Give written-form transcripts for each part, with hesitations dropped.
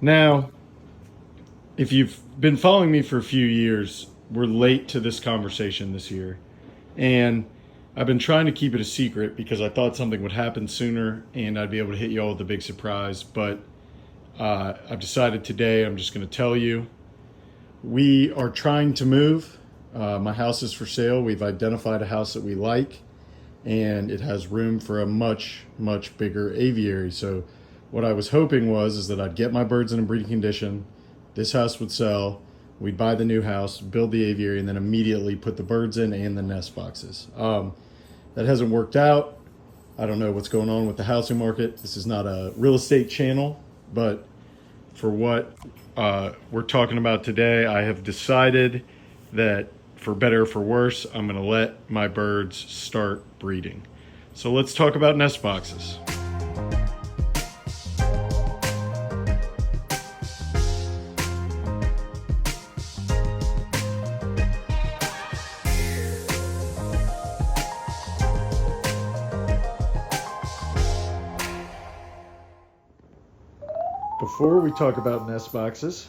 Now, if you've been following me for a few years, we're late to this conversation this year. And I've been trying to keep it a secret because I thought something would happen sooner and I'd be able to hit you all with a big surprise. But I've decided today I'm just going to tell you. We are trying to move. My house is for sale. We've identified a house that we like, and it has room for a much, much bigger aviary. So what I was hoping is that I'd get my birds in a breeding condition. This house would sell. We'd buy the new house, build the aviary, and then immediately put the birds in and the nest boxes. That hasn't worked out. I don't know what's going on with the housing market. This is not a real estate channel, but for what we're talking about today, I have decided that for better or for worse, I'm going to let my birds start breeding. So let's talk about nest boxes. Before we talk about nest boxes,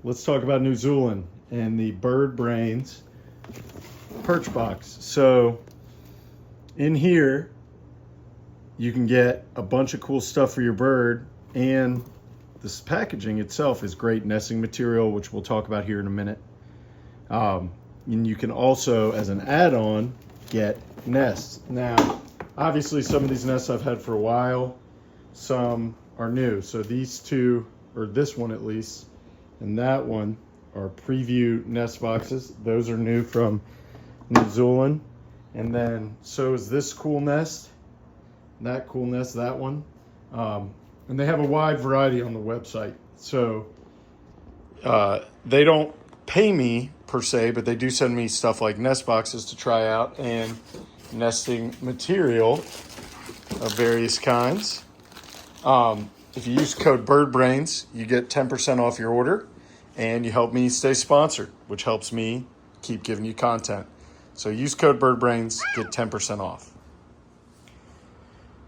let's talk about New Zealand and the Bird Brains perch box. So in here, you can get a bunch of cool stuff for your bird, and this packaging itself is great nesting material, which we'll talk about here in a minute. And you can also, as an add-on, get nests. Now, obviously some of these nests I've had for a while, some are new. So these two, or this one at least, and that one are preview nest boxes. Those are new from New Zealand. And then so is this cool nest, that cool nest, that one. And they have a wide variety on the website. So they don't pay me per se, but they do send me stuff like nest boxes to try out and nesting material of various kinds. If you use code BIRDBRAINS, you get 10% off your order, and you help me stay sponsored, which helps me keep giving you content. So use code BIRDBRAINS, get 10% off.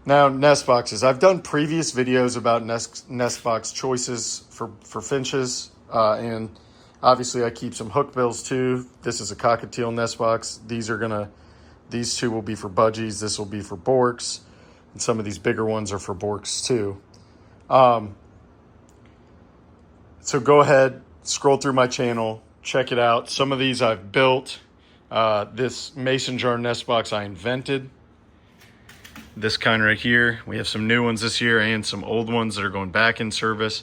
Now, nest boxes. I've done previous videos about nest box choices for finches, and obviously I keep some hookbills too. This is a cockatiel nest box. These two will be for budgies. This will be for borks, and some of these bigger ones are for borks too. So go ahead, scroll through my channel, check it out. Some of these I've built. This mason jar nest box I invented. This kind right here. We have some new ones this year and some old ones that are going back in service.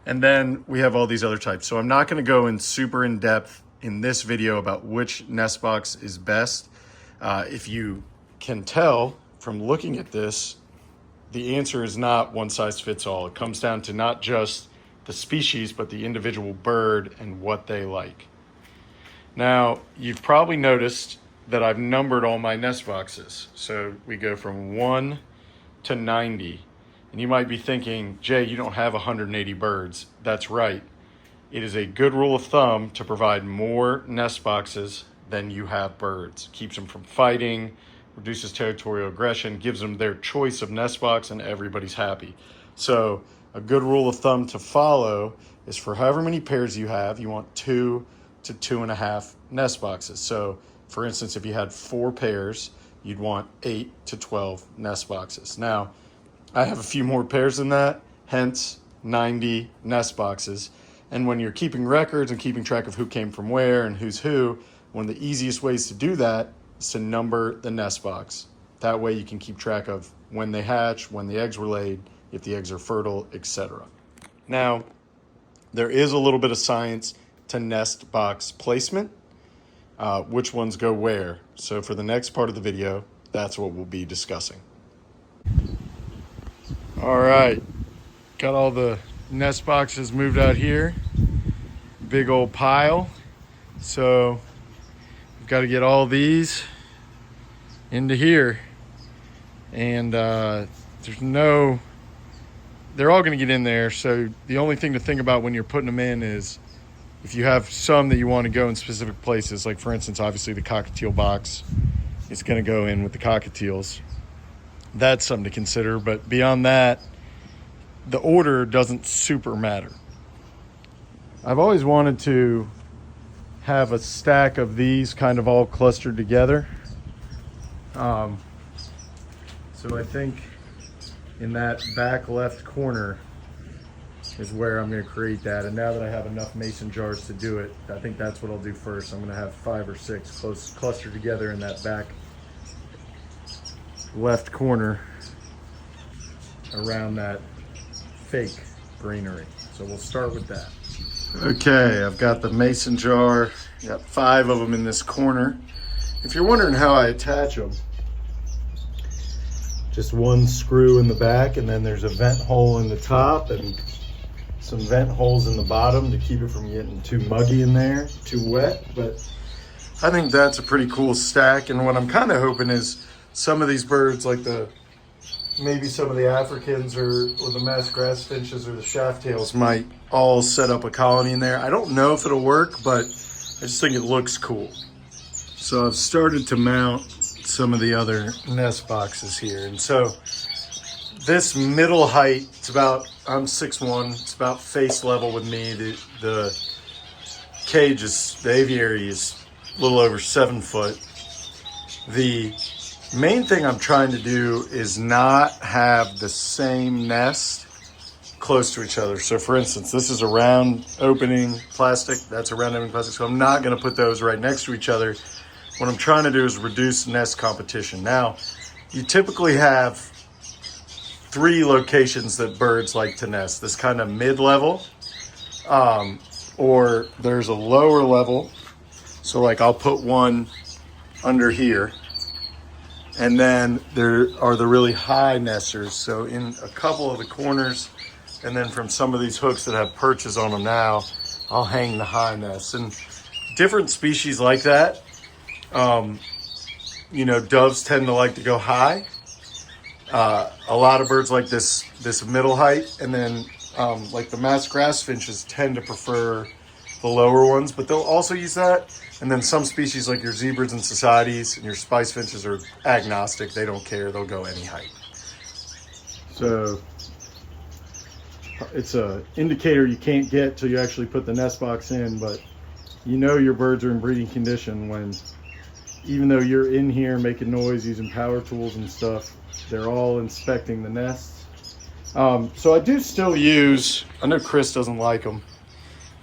And then we have all these other types. So I'm not going to go in super in depth in this video about which nest box is best. If you can tell from looking at this, the answer is not one size fits all. It comes down to not just the species, but the individual bird and what they like. Now, you've probably noticed that I've numbered all my nest boxes. So we go from 1 to 90. And you might be thinking, Jay, you don't have 180 birds. That's right. It is a good rule of thumb to provide more nest boxes than you have birds. Keeps them from fighting, reduces territorial aggression, gives them their choice of nest box, and everybody's happy. So a good rule of thumb to follow is for however many pairs you have, you want 2 to 2.5 nest boxes. So for instance, if you had 4 pairs, you'd want 8 to 12 nest boxes. Now, I have a few more pairs than that, hence 90 nest boxes. And when you're keeping records and keeping track of who came from where and who's who, one of the easiest ways to do that is to number the nest box. That way you can keep track of when they hatch, when the eggs were laid, if the eggs are fertile, etc. Now, there is a little bit of science to nest box placement, which ones go where. So for the next part of the video, that's what we'll be discussing. All right, got all the nest boxes moved out here. Big old pile. So we've got to get all these into here. And they're all going to get in there. So the only thing to think about when you're putting them in is if you have some that you want to go in specific places, like for instance, obviously the cockatiel box is going to go in with the cockatiels. That's something to consider. But beyond that, the order doesn't super matter. I've always wanted to have a stack of these kind of all clustered together. So I think in that back left corner is where I'm going to create that. And now that I have enough mason jars to do it, I think that's what I'll do first. I'm going to have 5 or 6 clustered together in that back left corner around that fake greenery. So we'll start with that. Okay, I've got the mason jar. Got 5 of them in this corner. If you're wondering how I attach them, just one screw in the back, and then there's a vent hole in the top and some vent holes in the bottom to keep it from getting too muggy in there, too wet. But I think that's a pretty cool stack. And what I'm kind of hoping is some of these birds, like maybe some of the Africans or the masked grass finches or the shaft tails, might all set up a colony in there. I don't know if it'll work, but I just think it looks cool. So I've started to mount some of the other nest boxes here. And so this middle height, it's about, I'm 6'1", it's about face level with me. The cage is, the aviary is a little over 7 foot. The main thing I'm trying to do is not have the same nest close to each other. So for instance, this is a round opening plastic, that's a round opening plastic, so I'm not gonna put those right next to each other. What I'm trying to do is reduce nest competition. Now, you typically have 3 locations that birds like to nest. This kind of mid-level, or there's a lower level. So like I'll put one under here. And then there are the really high nesters. So in a couple of the corners, and then from some of these hooks that have perches on them now, I'll hang the high nests. And different species like that. You know, doves tend to like to go high. A lot of birds like this middle height, and then like the masked grass finches tend to prefer the lower ones, but they'll also use that. And then some species like your zebras and societies and your spice finches are agnostic. They don't care. They'll go any height. So it's a indicator you can't get till you actually put the nest box in, but you know your birds are in breeding condition when, even though you're in here making noise using power tools and stuff, they're all inspecting the nests. So I do still use, I know Chris doesn't like them,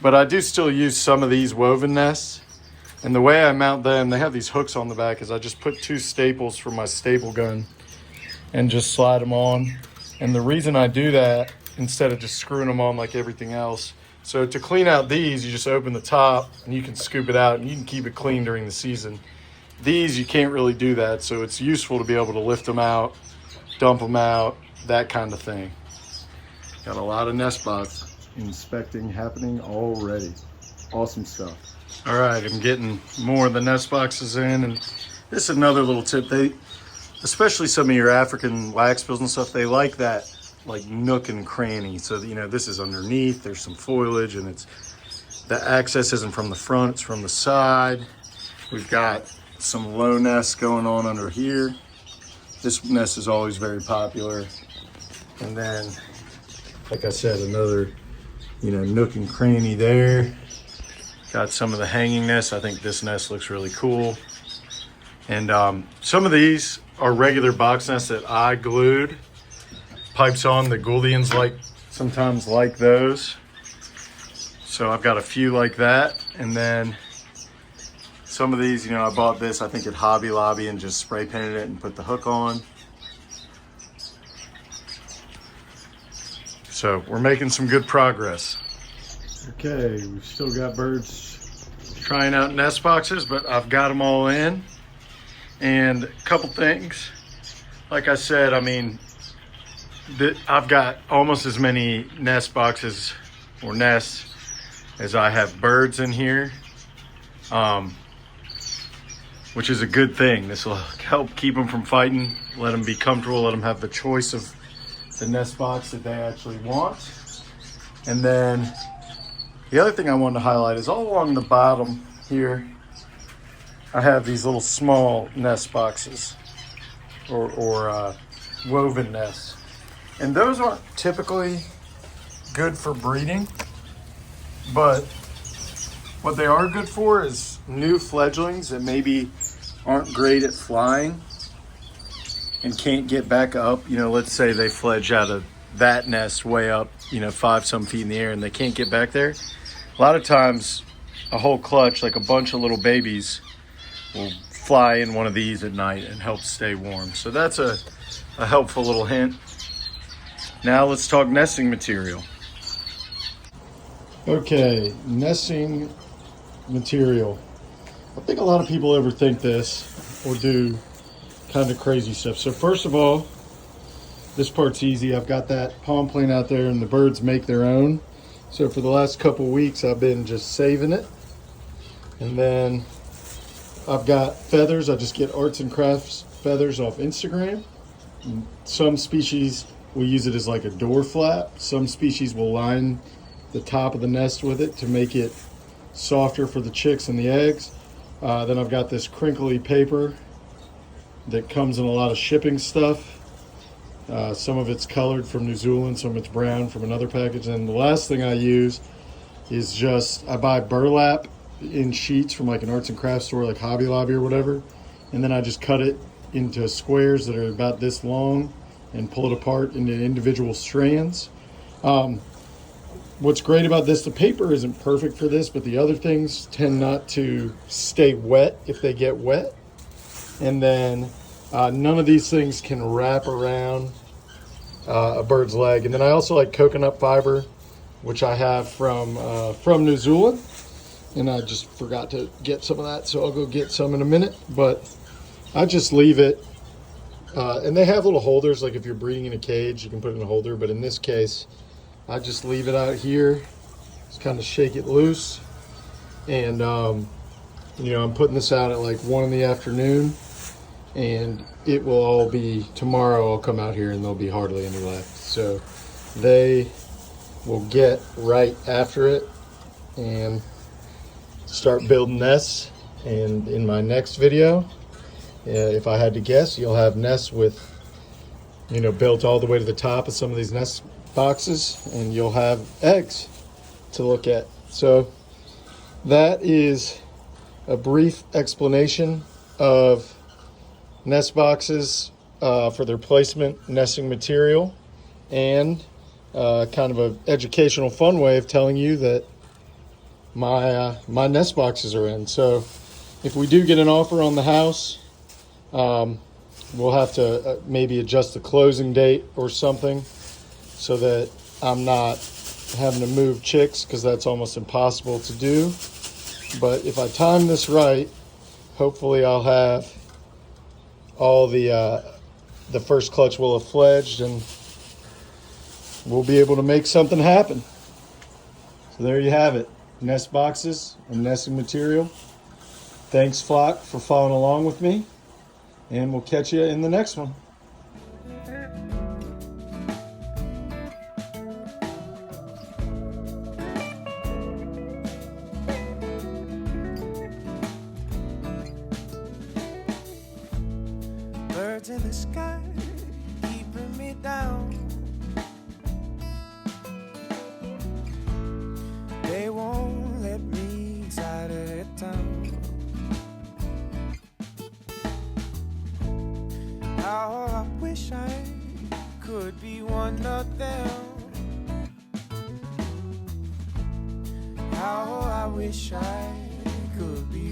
but I do still use some of these woven nests. And the way I mount them, they have these hooks on the back, is I just put 2 staples from my staple gun and just slide them on. And the reason I do that, instead of just screwing them on like everything else, so to clean out these, you just open the top and you can scoop it out and you can keep it clean during the season. These, you can't really do that, so it's useful to be able to lift them out, dump them out, that kind of thing. Got a lot of nest box inspecting happening already. Awesome stuff. All right, I'm getting more of the nest boxes in, and this is another little tip. They, especially some of your African waxbills and stuff, they like that like nook and cranny. So, you know, this is underneath, there's some foliage, and it's, the access isn't from the front, it's from the side. We've got some low nests going on under here. This nest is always very popular. And then, like I said, another, you know, nook and cranny there. Got some of the hanging nests. I think this nest looks really cool. And some of these are regular box nests that I glued pipes on. The Gouldians sometimes like those. So I've got a few like that. And then some of these, you know, I bought this, I think at Hobby Lobby, and just spray painted it and put the hook on. So we're making some good progress. Okay, we've still got birds trying out nest boxes, but I've got them all in. And a couple things, like I said, I mean, I've got almost as many nest boxes or nests as I have birds in here, which is a good thing. This will help keep them from fighting, let them be comfortable, let them have the choice of the nest box that they actually want. And then the other thing I wanted to highlight is all along the bottom here, I have these little small nest boxes or woven nests. And those aren't typically good for breeding, but what they are good for is new fledglings that maybe aren't great at flying and can't get back up. You know, let's say they fledge out of that nest way up, 5-some feet in the air, and they can't get back there. A lot of times a whole clutch, like a bunch of little babies, will fly in one of these at night and help stay warm. So that's a helpful little hint. Now let's talk nesting material. Okay, nesting material. I think a lot of people overthink this or do kind of crazy stuff. So first of all, this part's easy. I've got that palm plane out there and the birds make their own. So for the last couple weeks, I've been just saving it. And then I've got feathers. I just get arts and crafts feathers off Instagram. Some species will use it as like a door flap. Some species will line the top of the nest with it to make it softer for the chicks and the eggs. Then I've got this crinkly paper that comes in a lot of shipping stuff. Some of it's colored from New Zealand, some of it's brown from another package. And the last thing I use is just, I buy burlap in sheets from like an arts and crafts store like Hobby Lobby or whatever. And then I just cut it into squares that are about this long and pull it apart into individual strands. What's great about this, the paper isn't perfect for this, but the other things tend not to stay wet if they get wet. And then none of these things can wrap around a bird's leg. And then I also like coconut fiber, which I have from New Zealand. And I just forgot to get some of that, so I'll go get some in a minute. But I just leave it. And they have little holders, like if you're breeding in a cage, you can put it in a holder. But in this case, I just leave it out here. Just kind of shake it loose. And, I'm putting this out at like 1 in the afternoon. And it will all be, tomorrow I'll come out here and there'll be hardly any left. So they will get right after it and start building nests. And in my next video, if I had to guess, you'll have nests with, built all the way to the top of some of these nest boxes, and you'll have eggs to look at. So that is a brief explanation of nest boxes for their placement, nesting material, and kind of an educational fun way of telling you that my nest boxes are in. So if we do get an offer on the house, we'll have to maybe adjust the closing date or something so that I'm not having to move chicks, because that's almost impossible to do. But if I time this right, hopefully I'll have all the first clutch will have fledged and we'll be able to make something happen. So there you have it, nest boxes and nesting material. Thanks, flock, for following along with me, and we'll catch you in the next one. Birds in the sky keeping me down. They won't let me inside of their town. How I wish I could be one of them. How I wish I could be